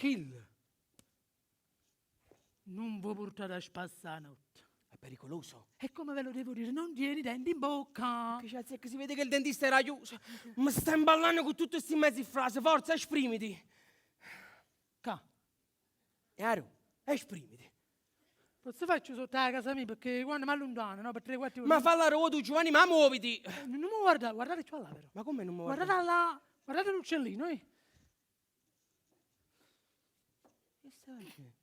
Kill. Non vi portate a spassare la notte. È pericoloso. E come ve lo devo dire? Non tieni i denti in bocca. Che cazzo è che si vede che il dentista era chiuso? Mi stai imballando con tutte queste mezze frasi. Forza, esprimiti. Ca. Chiaro? Esprimiti. Posso faccio sotto la casa mia perché quando mi allontano, no? Per 3-4 ore. Ma falla roba tu, Giovanni, ma muoviti. Non mi guardate, guardate qua là però. Ma come non mi guardi? Guardate là, guardate l'uccellino, eh. Che stai facendo?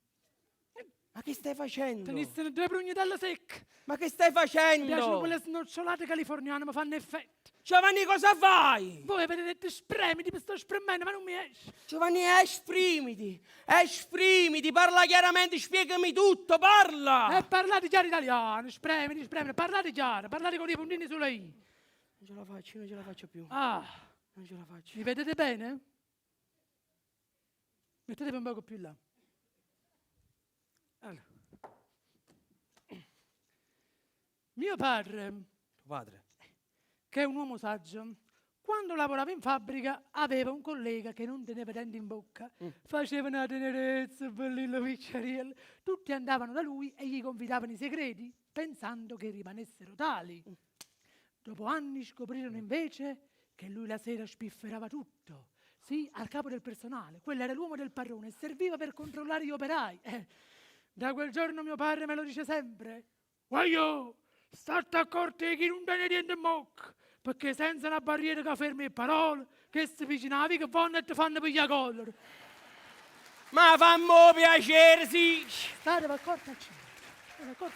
Ma che stai facendo? Tenissero 2 prugnatelle secche. Ma che stai Mi piacciono facendo? quelle snocciolate californiane, mi fanno effetto. Giovanni, cosa fai? Voi avete detto spremiti, mi sto spremendo, ma non mi esce. Giovanni, esprimiti. Esprimiti, parla chiaramente, spiegami tutto, parla. E parlate chiaro italiano, spremiti, parlate chiaro, parlate con i puntini sulle i. Non ce la faccio più. Ah, Non ce la faccio. mi vedete bene? Mettetevi un poco più là. Allora. Mio padre, Tuo padre? che è un uomo saggio, quando lavorava in fabbrica aveva un collega che non teneva denti in bocca, faceva una tenerezza, bellino picciariello. Tutti andavano da lui e gli confidavano i segreti, pensando che rimanessero tali. Dopo anni scoprirono invece che lui la sera spifferava tutto. Sì, al capo del personale, quello era l'uomo del padrone e serviva per controllare gli operai. Da quel giorno mio padre me lo dice sempre: Guaglio, state accorti che non tiene niente in bocca, perché senza una barriera che fermi le parole, che si vicinavi che vanno e ti fanno pigliare collera. Ma fammi piacere, sì. State accorti al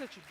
cibo.